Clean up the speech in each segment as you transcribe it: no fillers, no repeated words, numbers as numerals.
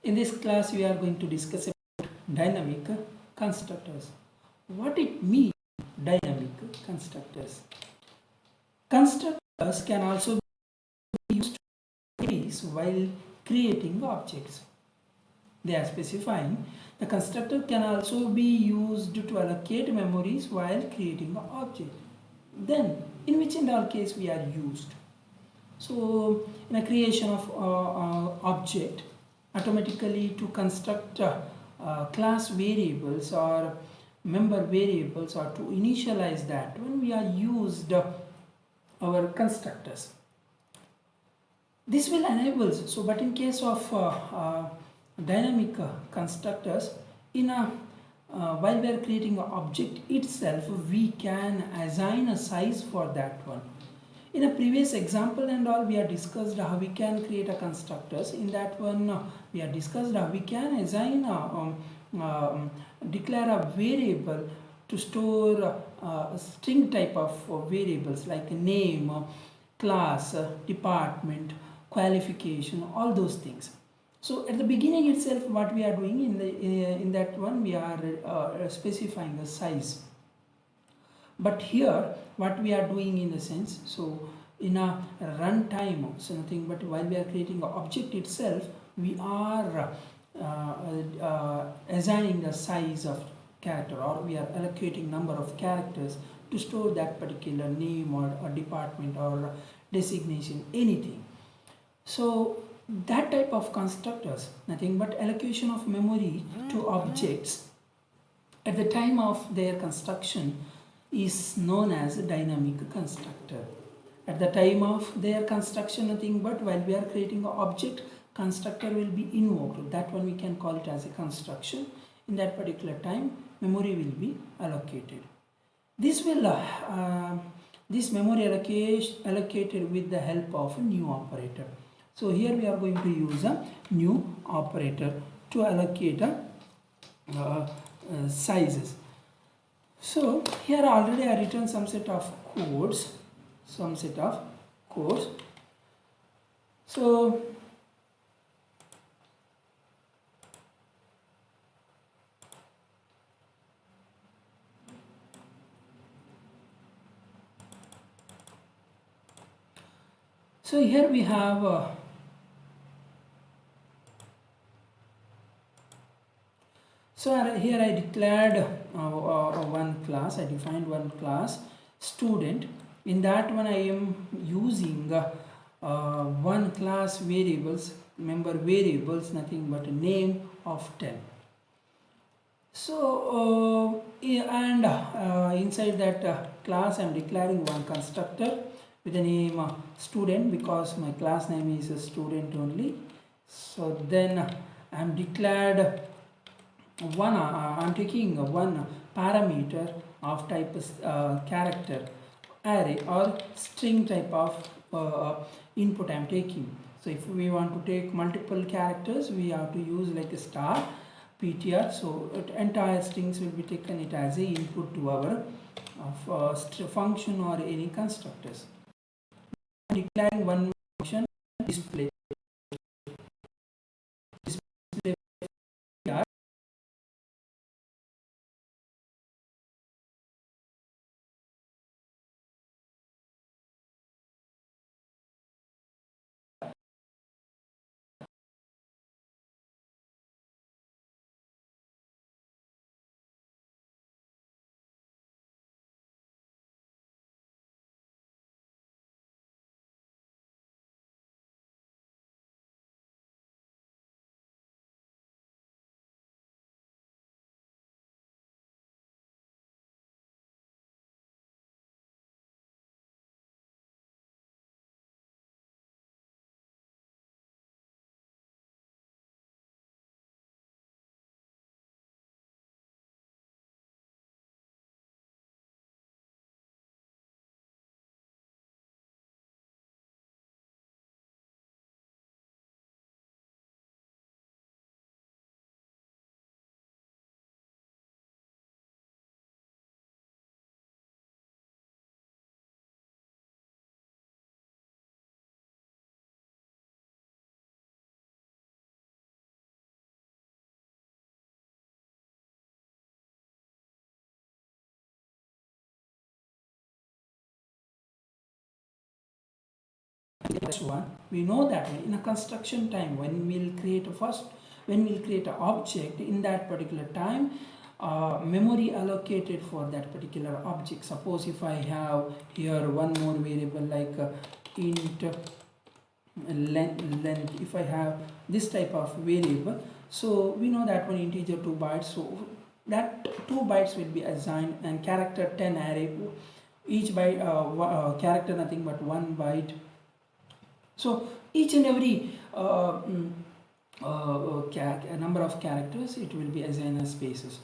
In this class we are going to discuss about dynamic constructors. What it means, dynamic constructors. Constructors can also be used while creating objects. They are specifying the constructor can also be used to allocate memories while creating an object. Then, in which and all case we are used. So, in a creation of object, automatically to construct class variables or member variables or to initialize that when we are used our constructors. This will enable, so but in case of dynamic constructors, in a while we are creating an object itself, we can assign a size for that one. In a previous example and all, we have discussed how we can create a constructors. In that one, we have discussed how we can assign declare a variable to store a string type of variables like name, class, department, qualification, all those things. So at the beginning itself, what we are doing in that one, we are specifying the size. But here what we are doing in the sense, so in a runtime, so nothing but while we are creating an object itself, we are assigning the size of character, or we are allocating number of characters to store that particular name or a department or designation, anything. So that type of constructors, nothing but allocation of memory to objects at the time of their construction is known as a dynamic constructor. At the time of their construction, nothing but while we are creating an object, constructor will be invoked. That one we can call it as a construction. In that particular time, memory will be allocated. This will this memory allocated with the help of a new operator. So here we are going to use a new operator to allocate sizes. So here already I written some set of codes. So here we have so here I declared one class, I defined one class student. In that one I am using one class variables, member variables, nothing but a name of 10. So and inside that class I am declaring one constructor with the name student, because my class name is a student only. So then I am declared one I'm taking one parameter of type character array or string type of input I am taking. So if we want to take multiple characters, we have to use like a star ptr. So entire strings will be taken it as a input to our function or any constructors. Declaring one function display That's one. We know that in a construction time, when we'll create an object, in that particular time, memory allocated for that particular object. Suppose if I have here one more variable like int length, if I have this type of variable, so we know that one integer 2 bytes, so that 2 bytes will be assigned, and character 10 array, each byte character nothing but 1 byte. So each and every number of characters, it will be assigned as spaces.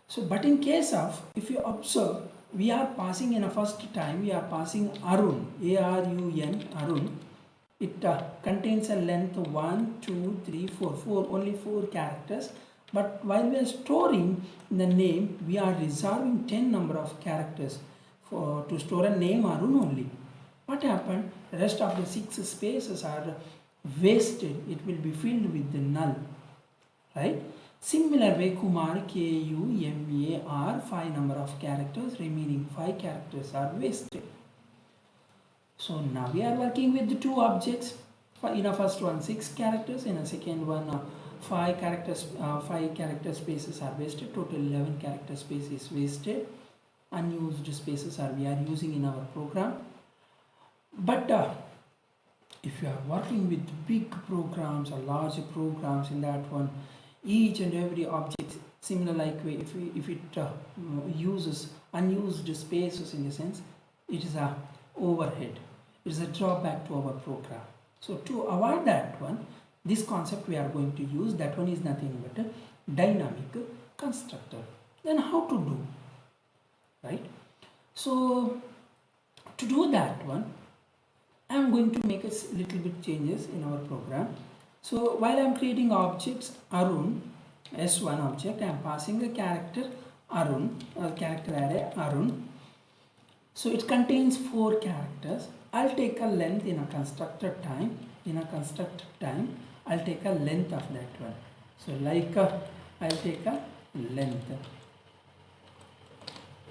So but in case of, if you observe, we are passing in a first time, we are passing Arun, A-R-U-N, Arun. It contains a length 1, 2, 3, 4, only 4 characters. But while we are storing the name, we are reserving 10 number of characters to store a name Arun only. What happened? The rest of the 6 spaces are wasted. It will be filled with the null, right? Similar way, Kumar, K-U-M-A-R, 5 number of characters, remaining 5 characters are wasted. So now we are working with the 2 objects. In a first one 6 characters, in a second one 5 characters, 5 character spaces are wasted. Total 11 character space is wasted. Unused spaces are we are using in our program. But if you are working with big programs or large programs, in that one, each and every object, similar like way, if it uses unused spaces, in the sense, it is a overhead. It is a drawback to our program. So to avoid that one, this concept we are going to use, that one is nothing but a dynamic constructor. Then how to do, right? So to do that one, I am going to make a little bit changes in our program. So while I am creating objects Arun, S1 object, I am passing a character Arun, or character array Arun. So it contains 4 characters. I'll take a length in a constructor time. In a constructor time, I'll take a length of that one. So like I'll take a length.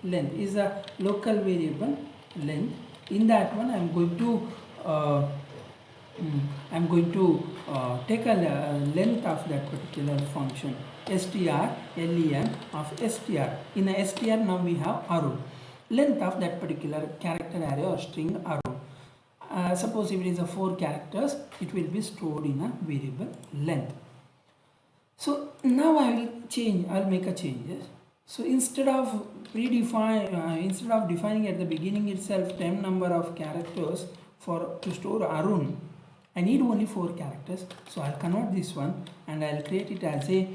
Length is a local variable length. In that one, I'm going to take a length of that particular function, str len of str. In a str, now we have Arun. Length of that particular character array or string Arun. Suppose if it is a 4 characters, it will be stored in a variable length. So now I will make a changes. So instead of defining at the beginning itself 10 number of characters to store Arun, I need only 4 characters. So I'll convert this one and I'll create it as a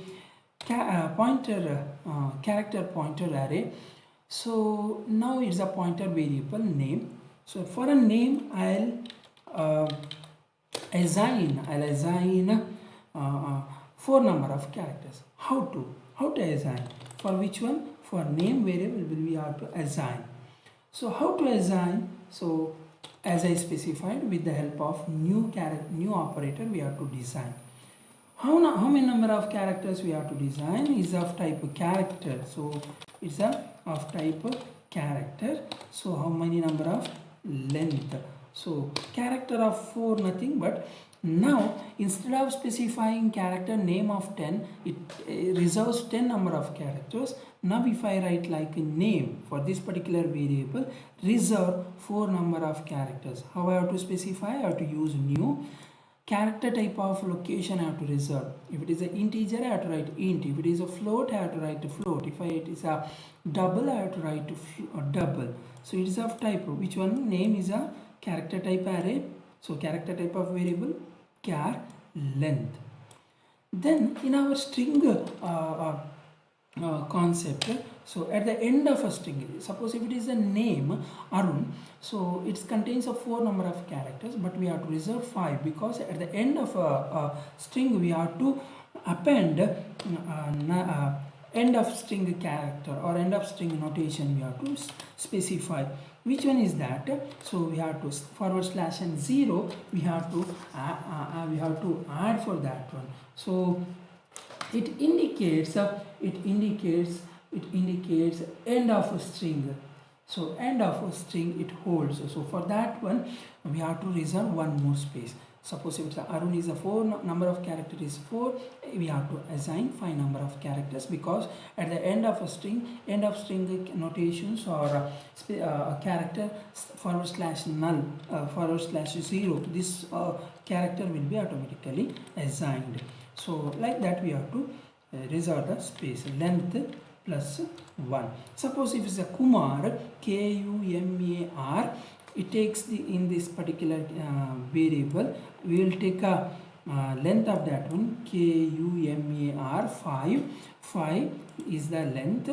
character pointer array. So now it's a pointer variable name. So for a name, I'll assign 4 number of characters. How to assign? For which one? For name variable we have to assign. So how to assign? So as I specified, with the help of new operator, we have to design. How many number of characters we have to design is of type character. So it's of type character. So how many number of length? So character of 4 nothing but. Now instead of specifying character name of 10, it reserves 10 number of characters. Now if I write like a name for this particular variable, reserve 4 number of characters. How I have to specify? I have to use new character type of location. I have to reserve. If it is an integer, I have to write int. If it is a float, I have to write a float. If it is a double, I have to write a double. So it is of type. Which one? Name is a character type array. So character type of variable char length. Then in our string concept, so at the end of a string, suppose if it is a name Arun, so it contains a 4 number of characters, but we have to reserve 5 because at the end of a string we have to append end of string character or end of string notation. We have to specify which one is that. So we have to / and 0 we have to add for that one. So it indicates end of a string. So end of a string it holds. So for that one we have to reserve one more space. Suppose if Arun is a 4, number of character is 4, we have to assign 5 number of characters, because at the end of a string, end of string notations or a character /null, /0, this character will be automatically assigned. So like that we have to reserve the space, length plus 1. Suppose if it's a Kumar, Kumar, it takes in this particular variable, we will take a length of that one, Kumar 5. 5 is the length.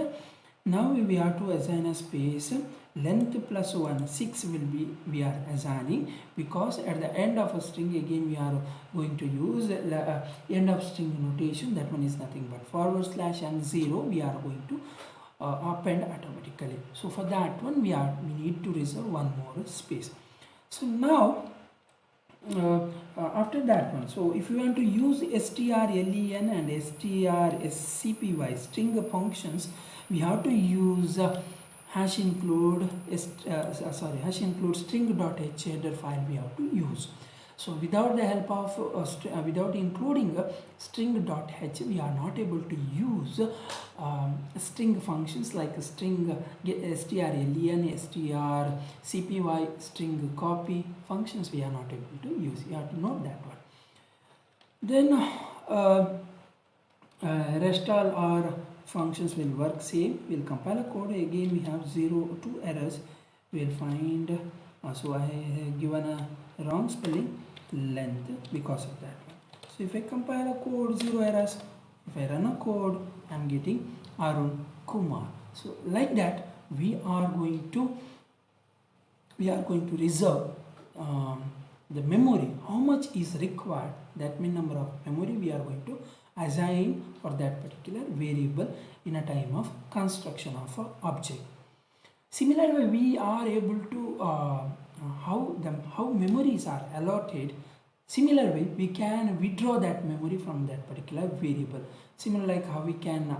Now we have to assign a space, length plus 1, 6 will be we are assigning, because at the end of a string again we are going to use end of string notation. That one is nothing but / and 0 we are going to append automatically. So for that one we need to reserve one more space. So now after that one, so if you want to use strlen and strcpy string functions, we have to use hash include string.h header file we have to use. So without the help of without including string.h, we are not able to use string functions like string strlen, strcpy, string copy functions. We are not able to use. You have to note that one. Then rest all our functions will work same. We'll compile a code. Again we have 2 errors. We'll find so I have given a wrong spelling, length, because of that one. So if I compile a code, 0 errors. If I run a code, I am getting Arun Kumar. So like that we are going to reserve the memory. How much is required, that means number of memory we are going to assign for that particular variable in a time of construction of an object. Similarly, we are able to how memories are allotted. Similar way, we can withdraw that memory from that particular variable. Similar like how we can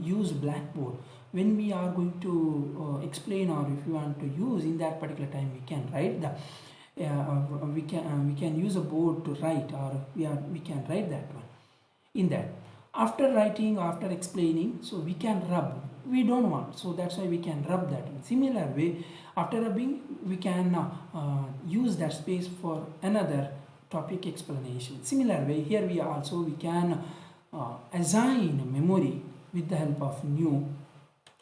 use Blackboard. When we are going to explain, or if you want to use in that particular time, we can write the we can use a board to write, or we can write that one. In that, after writing, after explaining, so we can rub. We don't want, so that's why we can rub that. In similar way, after rubbing, we can use that space for another topic explanation. Similar way, here we can assign memory with the help of new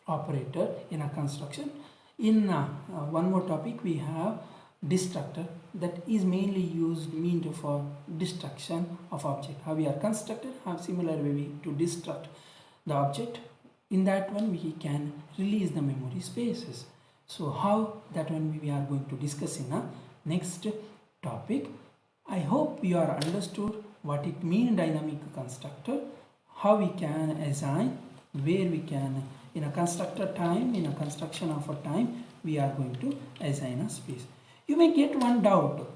operator in a construction. In one more topic, we have destructor, that is mainly meant for destruction of object. How we are constructed, have similar way to destruct the object. In that one we can release the memory spaces. So how, that one we are going to discuss in a next topic. I hope you are understood what it means dynamic constructor, how we can assign, where we can in a constructor time, in a construction of a time, we are going to assign a space. You may get one doubt.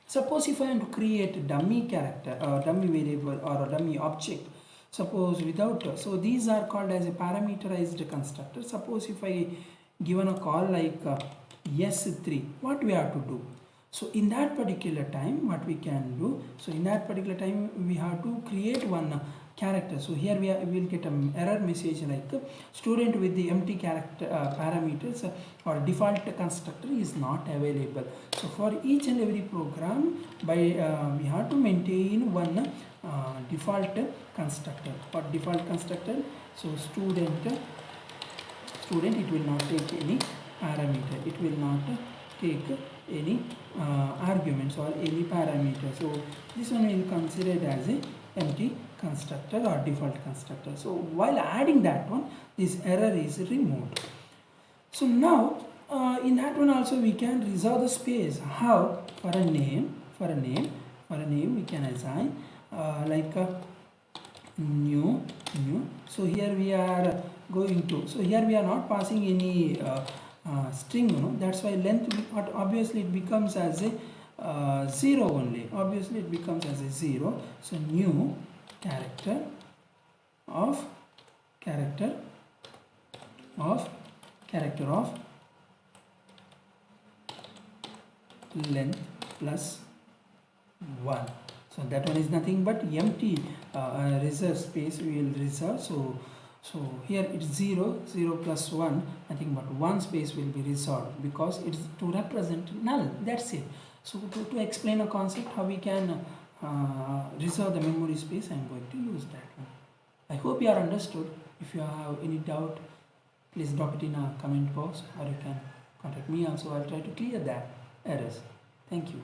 Suppose if I want to create a dummy character, dummy variable, or a dummy object, suppose without, so these are called as a parameterized constructor. Suppose if I given a call like S3, what we have to do? So in that particular time, what we can do? So in that particular time, we have to create one character. So here we will get an error message like student with the empty character parameters or default constructor is not available. So for each and every program, we have to maintain one default constructor. For default constructor, so student it will not take any parameter. It will not take any arguments or any parameter. So this one will consider as a empty constructor or default constructor. So while adding that one, this error is removed. So now in that one also we can reserve the space. How? For a name we can assign like a new. So here we are going to, so here we are not passing any string, that's why length obviously it becomes as a 0 only. Obviously it becomes as a 0. So new character of character of length plus 1. So that one is nothing but empty reserve space we will reserve. So here it's 0, 0 plus 1, nothing but 1 space will be reserved because it's to represent null. That's it. So to explain a concept how we can reserve the memory space, I am going to use that one. I hope you are understood. If you have any doubt, please drop it in a comment box, or you can contact me also. I'll try to clear that errors. Thank you.